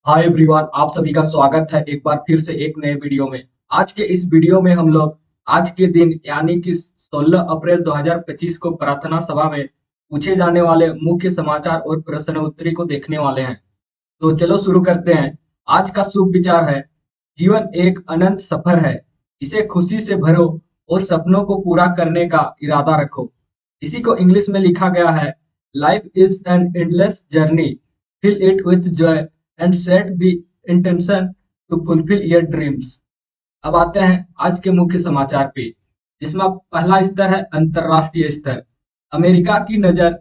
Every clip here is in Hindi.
हाय एवरीवन, आप सभी का स्वागत है एक बार फिर से एक नए वीडियो में। आज के इस वीडियो में हम लोग आज के दिन यानी कि 16 अप्रैल 2025 को प्रार्थना सभा में पूछे जाने वाले मुख्य समाचार और प्रश्न उत्तरी को देखने वाले हैं। तो चलो शुरू करते हैं। आज का शुभ विचार है, जीवन एक अनंत सफर है, इसे खुशी से भरो और सपनों को पूरा करने का इरादा रखो। इसी को इंग्लिश में लिखा गया है, life is an endless journey, fill it with joy and set the intention to fulfil your dreams. अब आते हैं आज के मुख्य समाचार पे, जिसमें पहला स्तर है अंतरराष्ट्रीय स्तर। अमेरिका की नजर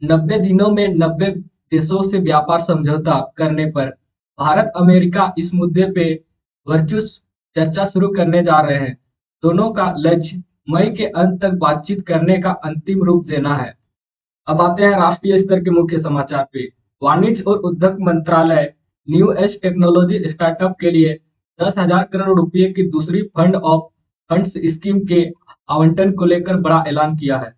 90 दिनों में 90 देशों से व्यापार समझौता करने पर भारत अमेरिका इस मुद्दे पे वर्चुअल चर्चा शुरू करने जा रहे हैं। दोनों का लक्ष्य मई के अंत तक बातचीत करने का अंतिम रूप देना है। अब आते हैं राष्ट्रीय स्तर के मुख्य समाचार पे। वाणिज्य और उद्योग मंत्रालय न्यू एज टेक्नोलॉजी स्टार्टअप के लिए 10,000 करोड़ रुपए की दूसरी फंड्स स्कीम के आवंटन को लेकर बड़ा ऐलान किया है।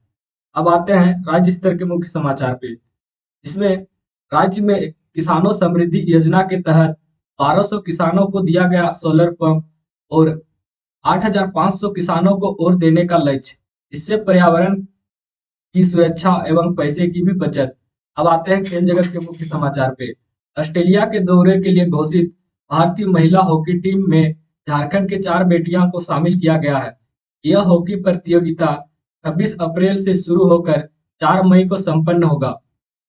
अब आते हैं राज्य स्तर के मुख्य समाचार पे, जिसमें राज्य में किसानों समृद्धि योजना के तहत 1200 किसानों को दिया गया सोलर पंप और 8,500 किसानों को और देने का लक्ष्य। इससे पर्यावरण की सुरक्षा एवं पैसे की भी बचत। अब आते हैं खेल जगत के मुख्य समाचार पे। ऑस्ट्रेलिया के दौरे के लिए घोषित भारतीय महिला हॉकी टीम में झारखंड के 4 बेटियों को शामिल किया गया है। यह हॉकी प्रतियोगिता 26 अप्रैल से शुरू होकर 4 मई को संपन्न होगा।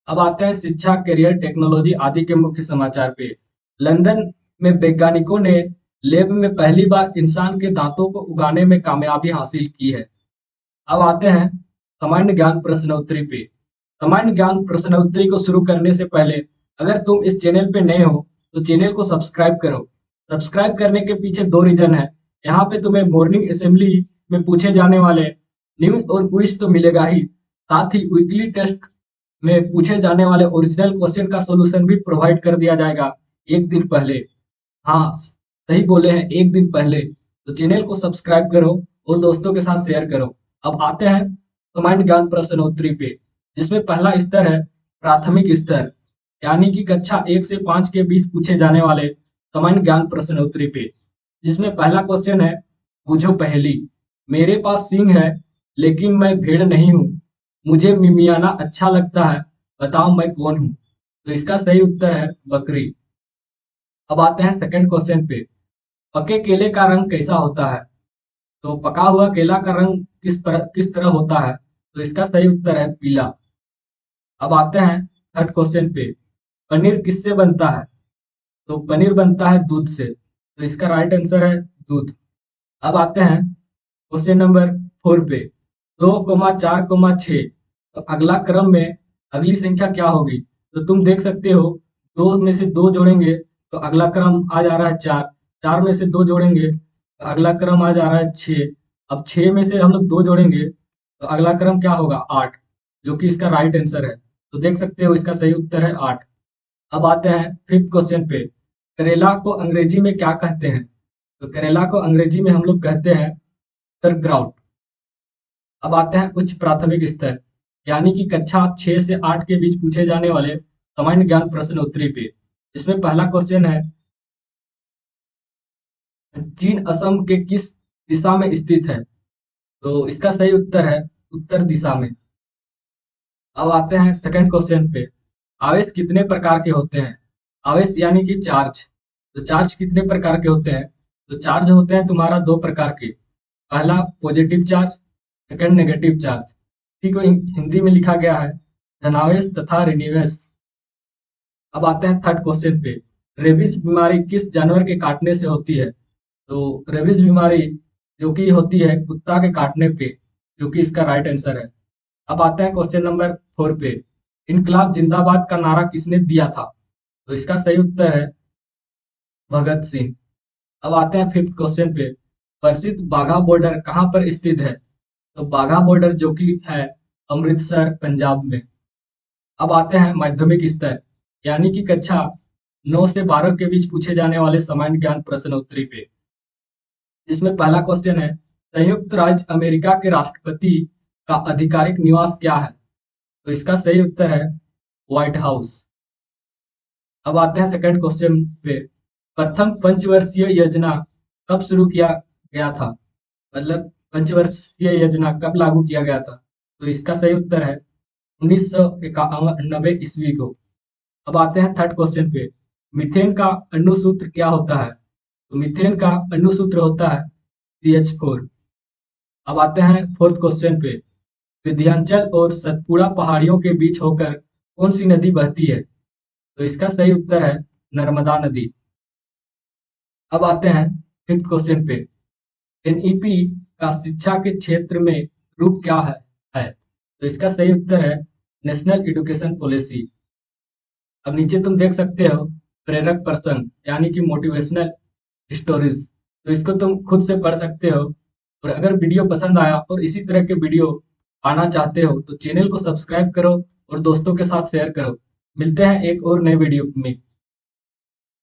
अब आते हैं शिक्षा, करियर, टेक्नोलॉजी आदि के मुख्य समाचार पे। लंदन में वैज्ञानिकों ने लैब में पहली बार इंसान के दांतों को उगाने में कामयाबी हासिल की है। अब आते हैं सामान्य ज्ञान प्रश्नोत्तरी पे। सामान्य ज्ञान प्रश्नोत्तरी को शुरू करने से पहले अगर तुम इस चैनल पे नए हो तो चैनल को सब्सक्राइब करो। सब्सक्राइब करने के पीछे दो रीजन है। यहाँ पे तुम्हें मॉर्निंग असेंबली में पूछे जाने वाले न्यूज और क्विज तो मिलेगा ही, साथ ही वीकली टेस्ट में पूछे जाने वाले ओरिजिनल क्वेश्चन का सॉल्यूशन भी प्रोवाइड कर दिया जाएगा एक दिन पहले। हाँ, सही बोले हैं, एक दिन पहले। तो चैनल को सब्सक्राइब करो और दोस्तों के साथ शेयर करो। अब आते हैं सामान्य ज्ञान प्रश्नोत्तरी पे, जिसमें पहला स्तर है प्राथमिक स्तर, यानी कि कक्षा 1 से 5 के बीच पूछे जाने वाले सामान्य ज्ञान प्रश्नोत्तरी पे, जिसमें पहला क्वेश्चन है, बूझो पहेली। मेरे पास सींग है लेकिन मैं भेड़ नहीं हूँ, मुझे मिमियाना अच्छा लगता है, बताओ मैं कौन हूँ। तो इसका सही उत्तर है बकरी। अब आते हैं सेकंड क्वेश्चन पे, पके केले का रंग कैसा होता है। तो पका हुआ केला का रंग किस तरह होता है। तो इसका सही उत्तर है पीला। अब आते हैं थर्ड क्वेश्चन पे, पनीर किससे बनता है। तो पनीर बनता है दूध से, तो इसका राइट आंसर है दूध। अब आते हैं क्वेश्चन नंबर 4 पे, 2,4,6, तो अगला क्रम में अगली संख्या क्या होगी। तो तुम देख सकते हो, दो में से दो जोड़ेंगे तो अगला क्रम आ जा रहा है 4, 4 में से दो जोड़ेंगे तो अगला क्रम आ जा रहा है 6। अब 6 में से हम लोग दो जोड़ेंगे तो अगला क्रम क्या होगा 8, जो कि इसका राइट आंसर है। तो देख सकते हो इसका सही उत्तर है 8। अब आते हैं फिफ्थ क्वेश्चन पे, करेला को अंग्रेजी में क्या कहते हैं। तो करेला को अंग्रेजी में हम लोग कहते हैं ग्राउट। अब आते हैं उच्च प्राथमिक स्तर, यानी कि कक्षा 6 से 8 के बीच पूछे जाने वाले सामान्य ज्ञान प्रश्न उत्तरी पे। इसमें पहला क्वेश्चन है, चीन असम के किस दिशा में स्थित है। तो इसका सही उत्तर है उत्तर दिशा में। अब आते हैं सेकंड क्वेश्चन पे, आवेश कितने प्रकार के होते हैं। आवेश यानी कि चार्ज। तो चार्ज कितने प्रकार के होते हैं। तो चार्ज होते हैं तुम्हारा दो प्रकार के, पहला positive charge, second negative charge. इसी को हिंदी में लिखा गया है धनावेश तथा ऋणावेश। अब आते हैं थर्ड क्वेश्चन पे, रेबीज बीमारी किस जानवर के काटने से होती है। तो रेबीज बीमारी जो कि होती है कुत्ता के काटने पे, जो कि इसका राइट आंसर है। अब आते हैं क्वेश्चन नंबर 4 पे, इनकलाब जिंदाबाद का नारा किसने दिया था। तो इसका सही उत्तर है भगत सिंह। अब आते हैं फिफ्थ क्वेश्चन पे, प्रसिद्ध बाघा बॉर्डर कहाँ पर स्थित है। तो बाघा बॉर्डर जो कि है अमृतसर पंजाब में। अब आते हैं माध्यमिक स्तर, यानी कि कक्षा 9 से 12 के बीच पूछे जाने वाले सामान्य ज्ञान प्रश्न उत्तरी पे, जिसमें पहला क्वेश्चन है, संयुक्त राज्य अमेरिका के राष्ट्रपति का आधिकारिक निवास क्या है। तो इसका सही उत्तर है व्हाइट हाउस। अब आते हैं सेकंड क्वेश्चन पे। प्रथम पंचवर्षीय योजना कब शुरू किया गया था? मतलब पंचवर्षीय योजना कब लागू किया गया था? तो इसका सही उत्तर है 1991 ईस्वी को। अब आते हैं थर्ड क्वेश्चन पे। मीथेन का अणु सूत्र क्या होता है? तो मीथेन का अणु सूत्र होता है CH4। अब आते हैं फोर्थ क्वेश्चन पे। विंध्याचल और सतपुड़ा पहाड़ियों के बीच होकर कौन सी नदी बहती है? तो इसका सही उत्तर है नर्मदा नदी। अब आते हैं फिफ्थ क्वेश्चन पे। NEP का शिक्षा के क्षेत्र में रूप क्या है? तो इसका सही उत्तर है नेशनल एजुकेशन पॉलिसी। अब नीचे तुम देख सकते हो प्रेरक प्रसंग यानी कि मोटिवेशनल स्टोरीज, तो इसको तुम खुद से पढ़ सकते हो। और अगर वीडियो पसंद आया और इसी तरह के वीडियो पाना चाहते हो तो चैनल को सब्सक्राइब करो और दोस्तों के साथ शेयर करो। मिलते हैं एक और नए वीडियो में।